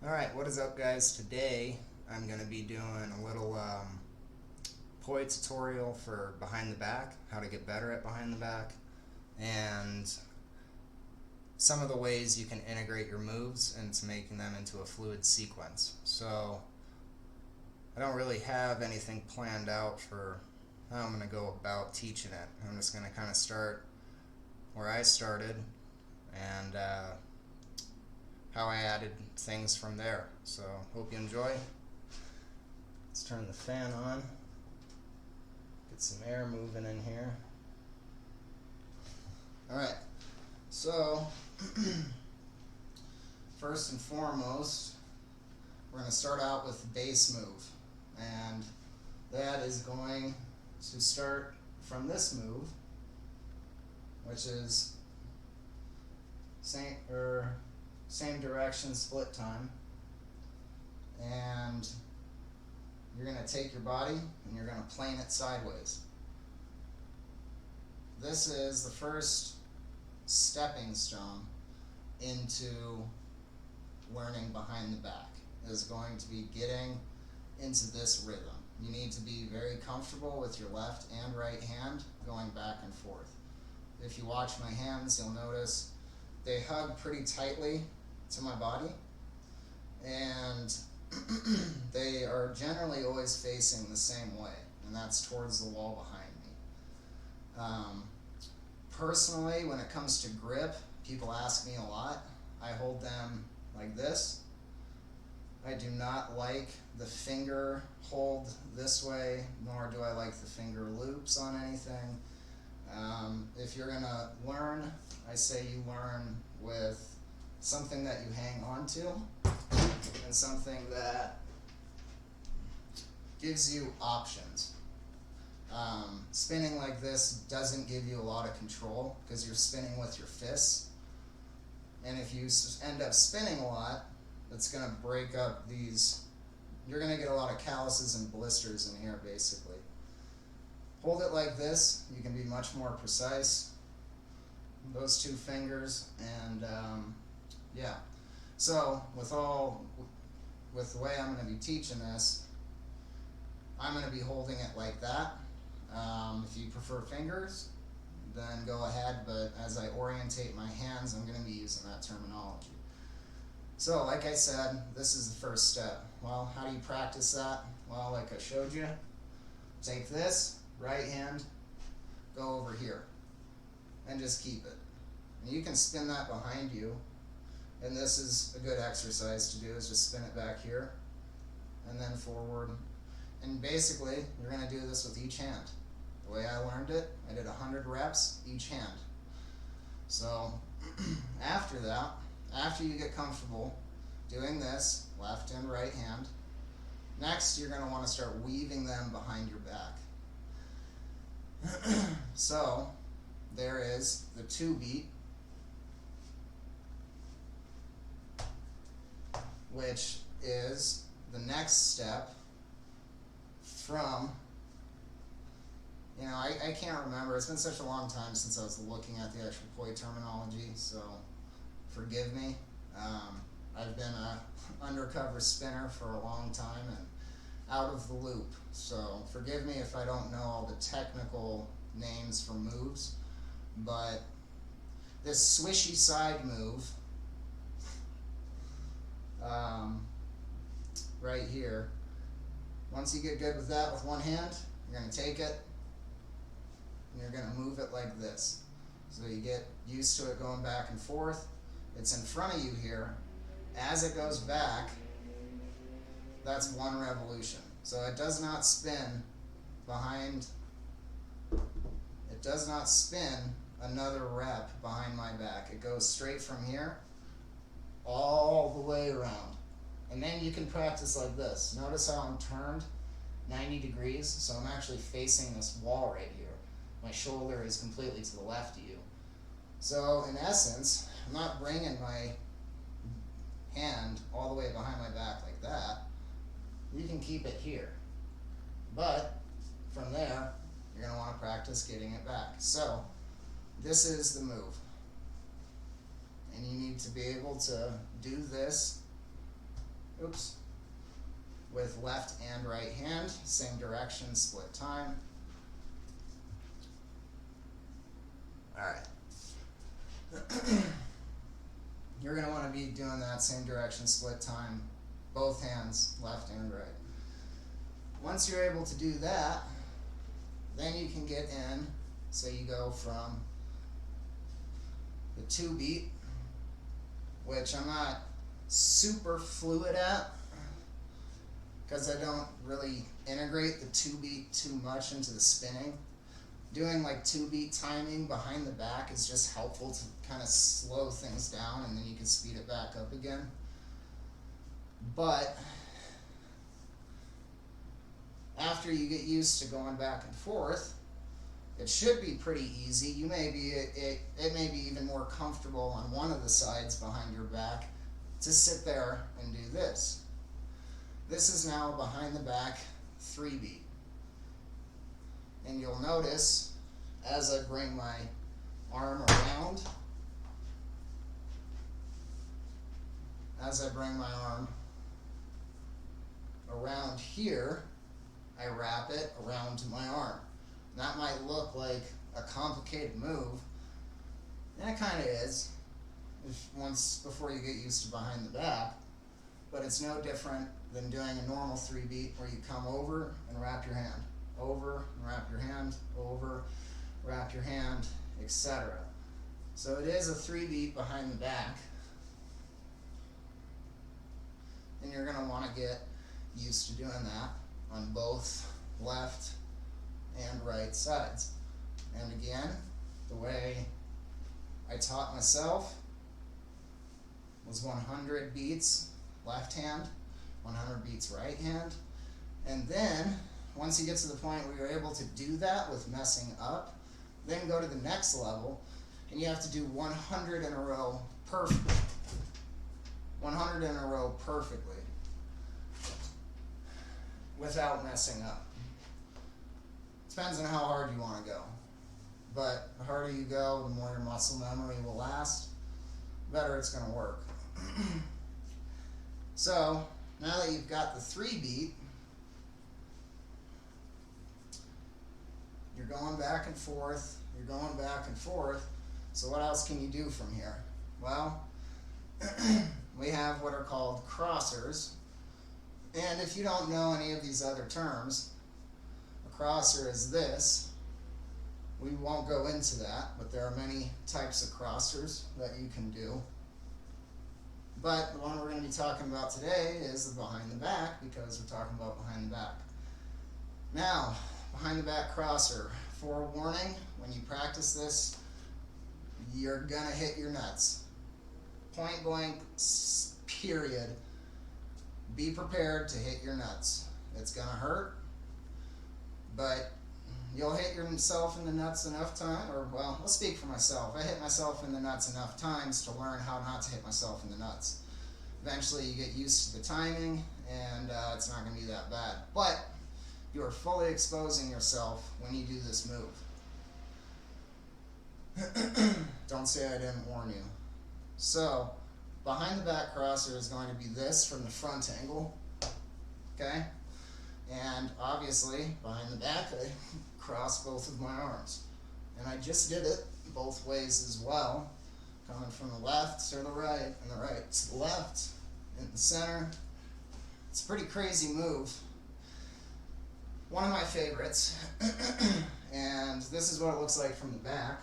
Alright, what is up guys? Today I'm going to be doing a little poi tutorial for behind the back, how to get better at behind the back, and some of the ways you can integrate your moves into making them into a fluid sequence. So I don't really have anything planned out for how I'm going to go about teaching it. I'm just going to kind of start where I started and how I added things from there. So hope you enjoy. Let's turn the fan on. Get some air moving in here. Alright, so first and foremost, we're going to start out with the base move. And that is going to start from this move, which is same direction, split time. And you're going to take your body and you're going to plane it sideways. This is the first stepping stone into learning behind the back, is going to be getting into this rhythm. You need to be very comfortable with your left and right hand going back and forth. If you watch my hands, you'll notice they hug pretty tightly to my body, and they are generally always facing the same way, and that's towards the wall behind me. Personally, when it comes to grip, people ask me a lot. I hold them like this. I do not like the finger hold this way, nor do I like the finger loops on anything. If you're going to learn, I say you learn with something that you hang on to and something that gives you options. Spinning like this doesn't give you a lot of control because you're spinning with your fists. And if you end up spinning a lot, it's going to break up these. You're going to get a lot of calluses and blisters in here, basically. Hold it like this. You can be much more precise. Those two fingers, and yeah. So with the way I'm going to be teaching this, I'm going to be holding it like that. If you prefer fingers, then go ahead, but as I orientate my hands, I'm going to be using that terminology. So like I said, this is the first step. Well, how do you practice that? Well, like I showed you, take this, right hand, go over here, and just keep it. And you can spin that behind you, and this is a good exercise to do, is just spin it back here, and then forward. And basically, you're going to do this with each hand. The way I learned it, I did 100 reps each hand. So after that, after you get comfortable doing this, left and right hand, next you're going to want to start weaving them behind your back. So there is the 2-beat, which is the next step from, I can't remember. It's been such a long time since I was looking at the actual poi terminology, so forgive me. I've been an undercover spinner for a long time and out of the loop, so forgive me if I don't know all the technical names for moves, but this swishy side move right here, once you get good with that with one hand, you're going to take it and you're going to move it like this. So you get used to it going back and forth. It's in front of you here. As it goes back, that's one revolution. So it does not spin behind, it does not spin another rep behind my back. It goes straight from here all the way around. And then you can practice like this. Notice how I'm turned 90 degrees, so I'm actually facing this wall right here. My shoulder is completely to the left of you. So in essence, I'm not bringing my hand all the way behind my back like that. You can keep it here. But from there, you're going to want to practice getting it back. So this is the move. And you need to be able to do this oops, with left and right hand, same direction, split time. Alright. You're going to want to be doing that same direction, split time, both hands, left and right. Once you're able to do that, then you can get in, so you go from the 2 beat, which I'm not super fluid at, because I don't really integrate the 2 beat too much into the spinning. Doing like 2 beat timing behind the back is just helpful to kind of slow things down, and then you can speed it back up again. But after you get used to going back and forth, it should be pretty easy. You may be it may be even more comfortable on one of the sides behind your back to sit there and do this. This is now behind the back 3 beat. And you'll notice as I bring my arm around, here, I wrap it around my arm. And that might look like a complicated move, and it kind of is before you get used to behind the back, but it's no different than doing a normal 3 beat where you come over and wrap your hand. Over, wrap your hand, over, wrap your hand, etc. So it is a 3 beat behind the back, and you're going to want to get used to doing that on both left and right sides. And again, the way I taught myself was 100 beats left hand, 100 beats right hand, and then once you get to the point where you're able to do that with messing up, then go to the next level, and you have to do 100 in a row perfectly. 100 in a row perfectly without messing up. Depends on how hard you want to go. But the harder you go, the more your muscle memory will last, the better it's going to work. So, now that you've got the 3 beat, you're going back and forth, you're going back and forth, so what else can you do from here? Well, we have what are called crossers, and if you don't know any of these other terms, a crosser is this. We won't go into that, but there are many types of crossers that you can do. But the one we're going to be talking about today is the behind the back, because we're talking about behind the back. Now, behind the back crosser. Forewarning, when you practice this, you're going to hit your nuts. Point blank, period. Be prepared to hit your nuts. It's going to hurt, but you'll hit yourself in the nuts enough time, or well, I'll speak for myself. I hit myself in the nuts enough times to learn how not to hit myself in the nuts. Eventually you get used to the timing, and it's not going to be that bad. But you are fully exposing yourself when you do this move. Don't say I didn't warn you. So, behind the back crosser is going to be this from the front angle. Okay? And obviously, behind the back, I cross both of my arms. And I just did it both ways as well. Coming from the left to the right, and the right to the left, in the center. It's a pretty crazy move. One of my favorites. And this is what it looks like from the back.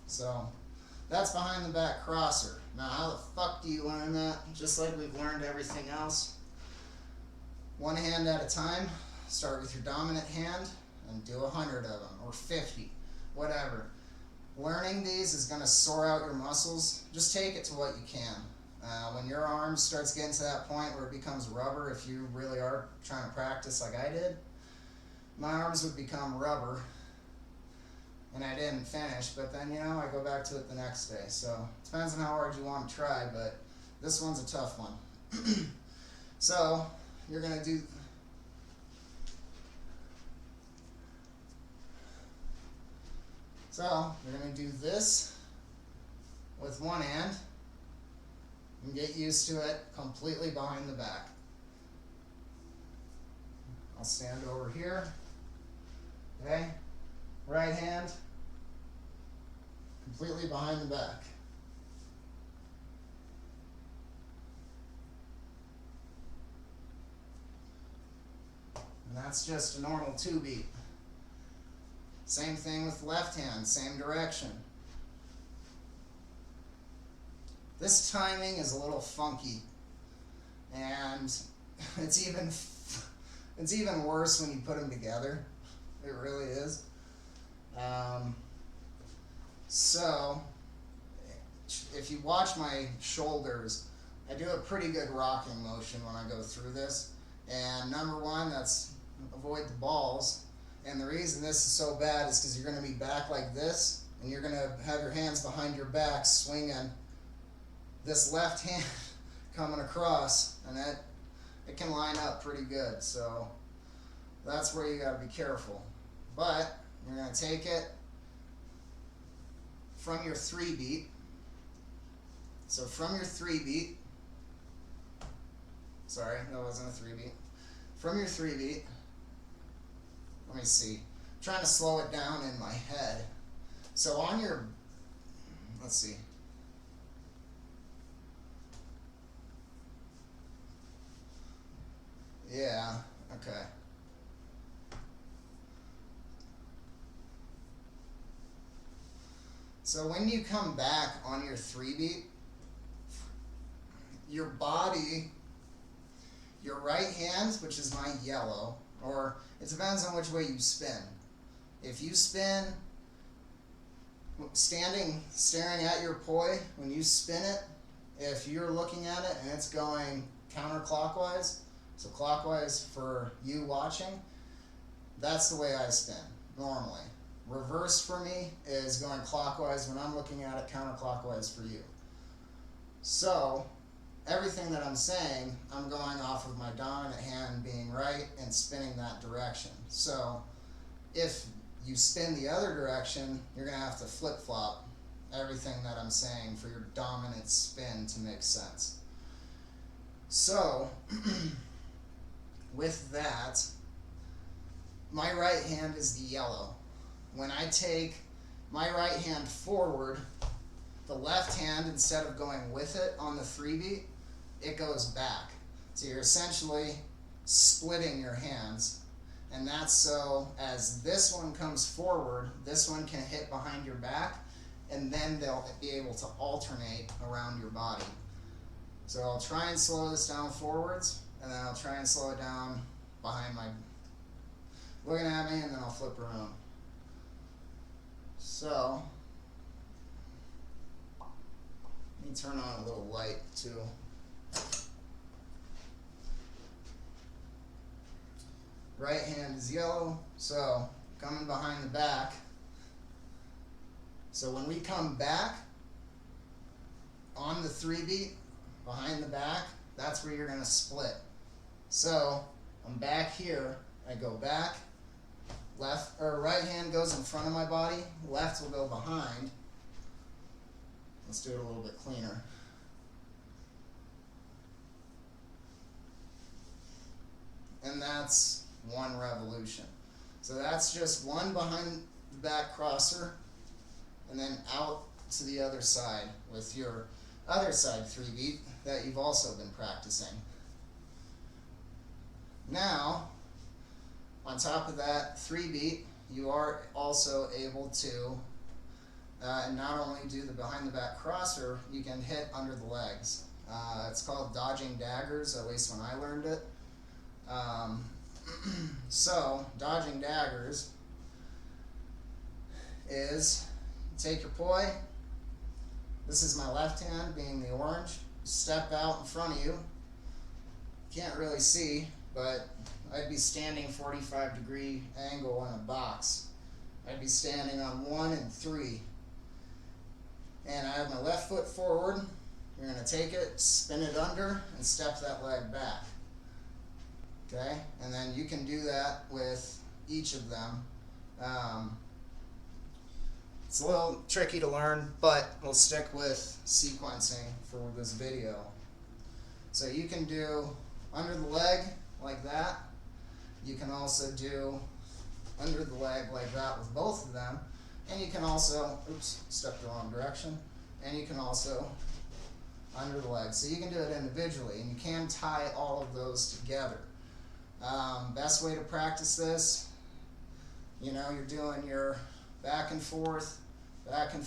So, that's behind the back crosser. Now, how the fuck do you learn that? Just like we've learned everything else. One hand at a time. Start with your dominant hand and do 100 of them, or 50, whatever. Learning these is going to sore out your muscles. Just take it to what you can. When your arm starts getting to that point where it becomes rubber, if you really are trying to practice like I did, my arms would become rubber. and I didn't finish, but then, you know, I go back to it the next day. So it depends on how hard you want to try, but this one's a tough one. So you're going to do, so you're going to do this with one hand and get used to it completely behind the back. I'll stand over here. Okay, right hand completely behind the back. And that's just a normal 2-beat. Same thing with left hand, same direction. This timing is a little funky, and it's even worse when you put them together. It really is. So if you watch my shoulders, I do a pretty good rocking motion when I go through this. And number one, that's avoid the balls. And the reason this is so bad is because you're going to be back like this, and you're going to have your hands behind your back swinging this left hand coming across, and it can line up pretty good. So that's where you got to be careful. But you're going to take it from your 3-beat. So from your 3-beat, sorry, that wasn't a 3-beat. From your 3-beat, let me see, I'm trying to slow it down in my head. So on your, let's see. Yeah, okay. So when you come back on your 3-beat, your body, your right hand, which is my yellow, or it depends on which way you spin. If you spin standing, staring at your poi, when you spin it, if you're looking at it and it's going counterclockwise, so clockwise for you watching, that's the way I spin normally. Reverse for me is going clockwise when I'm looking at it, counterclockwise for you. So everything that I'm saying, I'm going off of my dominant hand being right and spinning that direction. So if you spin the other direction, you're going to have to flip-flop everything that I'm saying for your dominant spin to make sense. So with that, my right hand is the yellow. When I take my right hand forward, the left hand, instead of going with it on the 3-beat, it goes back. So you're essentially splitting your hands. And that's so as this one comes forward, this one can hit behind your back, and then they'll be able to alternate around your body. So I'll try and slow this down forwards, and then I'll try and slow it down behind my, looking at me, and then I'll flip around. So, let me turn on a little light too. Right hand is yellow, so coming behind the back. So when we come back on the 3-beat, behind the back, that's where you're going to split. So I'm back here, I go back, left or right hand goes in front of my body, left will go behind. Let's do it a little bit cleaner. And that's one revolution. So that's just one behind the back crosser, and then out to the other side with your other side 3-beat that you've also been practicing. Now, on top of that 3-beat, you are also able to not only do the behind the back crosser, you can hit under the legs. It's called dodging daggers, at least when I learned it. So, dodging daggers is, take your poi, this is my left hand being the orange, step out in front of you, can't really see, but I'd be standing 45-degree angle in a box, I'd be standing on 1 and 3. And I have my left foot forward. You're going to take it, spin it under, and step that leg back. Okay? And then you can do that with each of them. It's a little tricky to learn, but we'll stick with sequencing for this video. So you can do under the leg like that. You can also do under the leg like that with both of them. And you can also, oops, stepped the wrong direction. And you can also under the leg. So you can do it individually, and you can tie all of those together. Best way to practice this, you know, you're doing your back and forth, and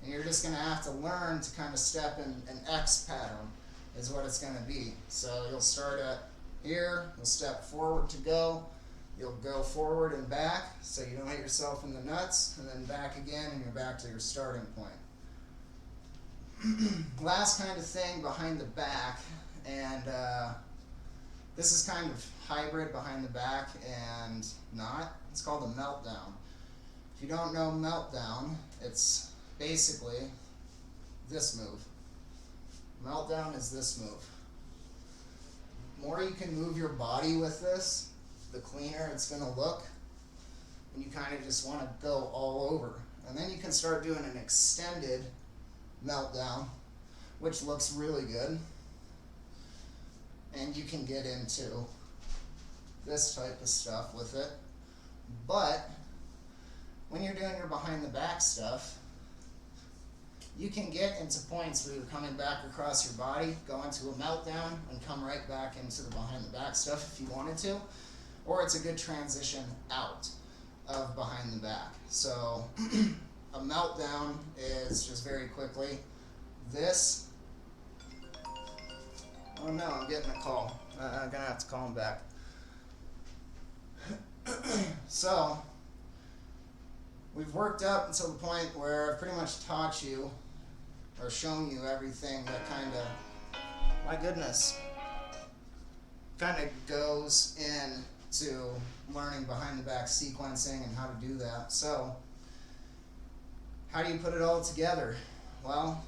you're just going to have to learn to kind of step in an X pattern is what it's going to be. So you'll start at here, you'll step forward to go, you'll go forward and back so you don't hit yourself in the nuts, and then back again and you're back to your starting point. Last kind of thing behind the back, and this is kind of hybrid behind the back and not. It's called a meltdown. If you don't know meltdown, it's basically this move. Meltdown is this move. The more you can move your body with this, the cleaner it's going to look. And you kind of just want to go all over. And then you can start doing an extended meltdown, which looks really good. And you can get into this type of stuff with it. But when you're doing your behind the back stuff, you can get into points where you're coming back across your body, go into a meltdown, and come right back into the behind the back stuff if you wanted to. Or it's a good transition out of behind the back. So a meltdown is just very quickly this. Oh no, I'm getting a call. I'm gonna have to call him back. So we've worked up until the point where I've pretty much taught you or shown you everything that kind of, my goodness, kind of goes into learning behind the back sequencing and how to do that. So how do you put it all together? Well,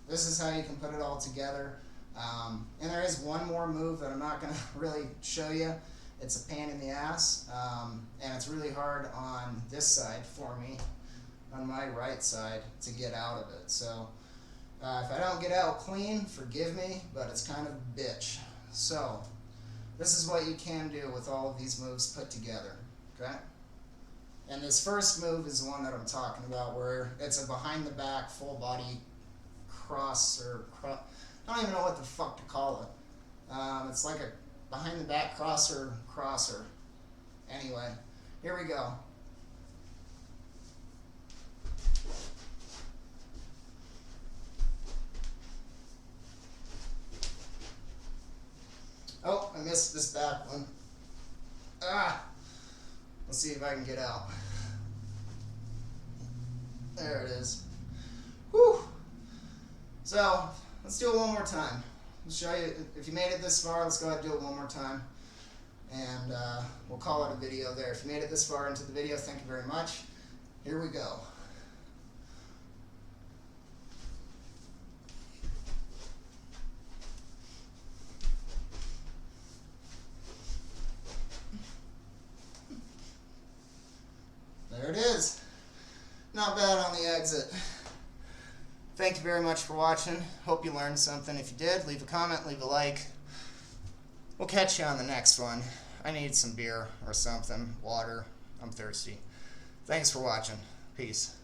this is how you can put it all together. And there is one more move that I'm not going to really show you. It's a pain in the ass, and it's really hard on this side for me, on my right side, to get out of it. So if I don't get out clean, forgive me, but it's kind of a bitch. So this is what you can do with all of these moves put together, okay? And this first move is the one that I'm talking about, where it's a behind the back, full body cross, or I don't even know what the fuck to call it. It's like a behind the back crosser. Anyway, here we go. Oh, I missed this back one. Let's see if I can get out. There it is. Whew. So, let's do it one more time. I'll show you, if you made it this far, let's go ahead and do it one more time. And we'll call it a video there. If you made it this far into the video, thank you very much. Here we go. There it is. Not bad on the exit. Thank you very much for watching. Hope you learned something. If you did, leave a comment, leave a like. We'll catch you on the next one. I need some beer or something, water. I'm thirsty. Thanks for watching. Peace.